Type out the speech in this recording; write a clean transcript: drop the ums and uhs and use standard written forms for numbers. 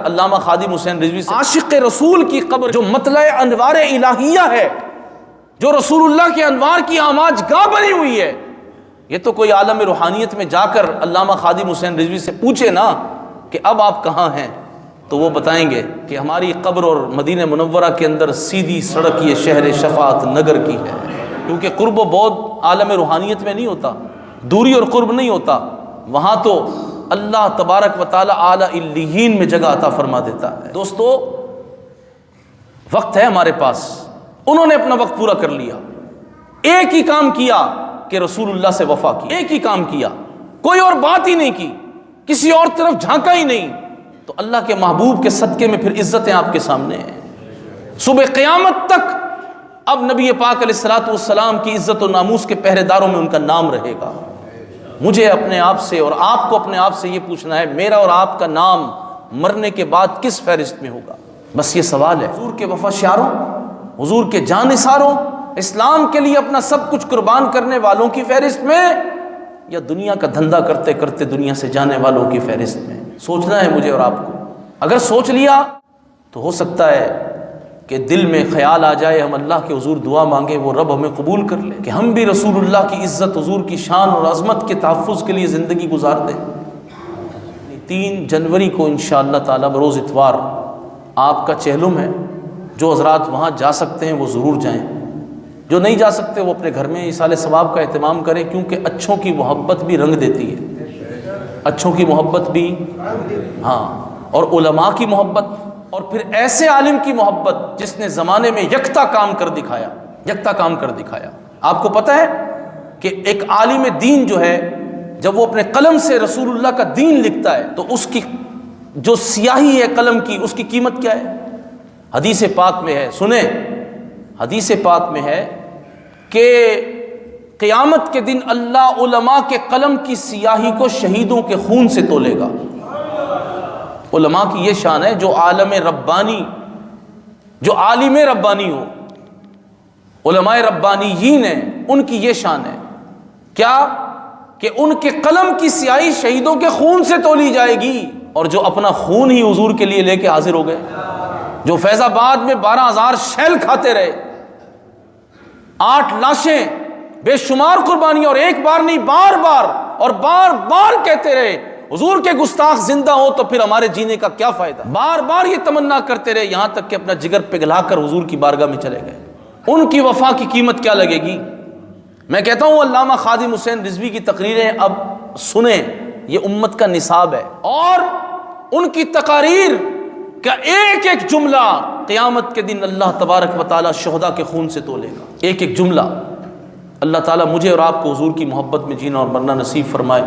علامہ خادم حسین رضوی سے عاشق رسول کی قبر جو مطلع انوار الہیہ ہے، جو رسول اللہ کے انوار کی آماج گاہ بنی ہوئی ہے، یہ تو کوئی عالم روحانیت میں جا کر علامہ خادم حسین رضوی سے پوچھے نا کہ اب آپ کہاں ہیں، تو وہ بتائیں گے کہ ہماری قبر اور مدینہ منورہ کے اندر سیدھی سڑک یہ شہر شفاعت نگر کی ہے، کیونکہ قرب و بعد عالم روحانیت میں نہیں ہوتا، دوری اور قرب نہیں ہوتا، وہاں تو اللہ تبارک و تعالی اعلیٰ علیین میں جگہ عطا فرما دیتا ہے۔ دوستو، وقت ہے ہمارے پاس، انہوں نے اپنا وقت پورا کر لیا، ایک ہی کام کیا کہ رسول اللہ سے وفا کی، ایک ہی کام کیا، کوئی اور بات ہی نہیں کی، کسی اور طرف جھانکا ہی نہیں، تو اللہ کے محبوب کے صدقے میں پھر عزتیں آپ کے سامنے ہیں۔ صبح قیامت تک اب نبی پاک علیہ الصلوۃ والسلام کی عزت و ناموس کے پہرے داروں میں ان کا نام رہے گا۔ مجھے اپنے آپ سے اور آپ کو اپنے آپ سے یہ پوچھنا ہے، میرا اور آپ کا نام مرنے کے بعد کس فہرست میں ہوگا؟ بس یہ سوال ہے۔ حضور کے وفا شعاروں، حضور کے جانثاروں، اسلام کے لیے اپنا سب کچھ قربان کرنے والوں کی فہرست میں، یا دنیا کا دھندا کرتے کرتے دنیا سے جانے والوں کی فہرست میں؟ سوچنا ہے مجھے اور آپ کو۔ اگر سوچ لیا تو ہو سکتا ہے کہ دل میں خیال آ جائے، ہم اللہ کے حضور دعا مانگیں، وہ رب ہمیں قبول کر لے کہ ہم بھی رسول اللہ کی عزت، حضور کی شان اور عظمت کے تحفظ کے لیے زندگی گزار دیں۔ 3 جنوری کو انشاءاللہ تعالی بروز اتوار آپ کا چہلم ہے، جو حضرات وہاں جا سکتے ہیں وہ ضرور جائیں، جو نہیں جا سکتے وہ اپنے گھر میں ایصال ثواب کا اہتمام کریں، کیونکہ اچھوں کی محبت بھی رنگ دیتی ہے، اچھوں کی محبت بھی، ہاں، اور علماء کی محبت، اور پھر ایسے عالم کی محبت جس نے زمانے میں یکتا کام کر دکھایا، یکتا کام کر دکھایا۔ آپ کو پتہ ہے کہ ایک عالم دین جو ہے، جب وہ اپنے قلم سے رسول اللہ کا دین لکھتا ہے تو اس کی جو سیاہی ہے قلم کی، اس کی قیمت کیا ہے؟ حدیث پاک میں ہے، سنیں، حدیث پاک میں ہے کہ قیامت کے دن اللہ علماء کے قلم کی سیاہی کو شہیدوں کے خون سے تولے گا۔ علماء کی یہ شان ہے، جو عالم ربانی، جو عالم ربانی ہو، علماء ربانیین ہیں، ان کی یہ شان ہے کیا کہ ان کے قلم کی سیاہی شہیدوں کے خون سے تولی جائے گی، اور جو اپنا خون ہی حضور کے لیے لے کے حاضر ہو گئے، جو فیض آباد میں 12,000 شیل کھاتے رہے، 8 لاشیں، بے شمار قربانیاں، اور ایک بار نہیں، بار بار اور بار بار کہتے رہے حضور کے گستاخ زندہ ہو تو پھر ہمارے جینے کا کیا فائدہ، بار بار یہ تمنا کرتے رہے، یہاں تک کہ اپنا جگر پگھلا کر حضور کی بارگاہ میں چلے گئے۔ ان کی وفا کی قیمت کیا لگے گی؟ میں کہتا ہوں علامہ خادم حسین رضوی کی تقریریں اب سنیں، یہ امت کا نصاب ہے، اور ان کی تقاریر کا ایک ایک جملہ قیامت کے دن اللہ تبارک و تعالی شہداء کے خون سے تولے گا، ایک ایک جملہ۔ اللہ تعالیٰ مجھے اور آپ کو حضور کی محبت میں جینا اور مرنا نصیب فرمائے۔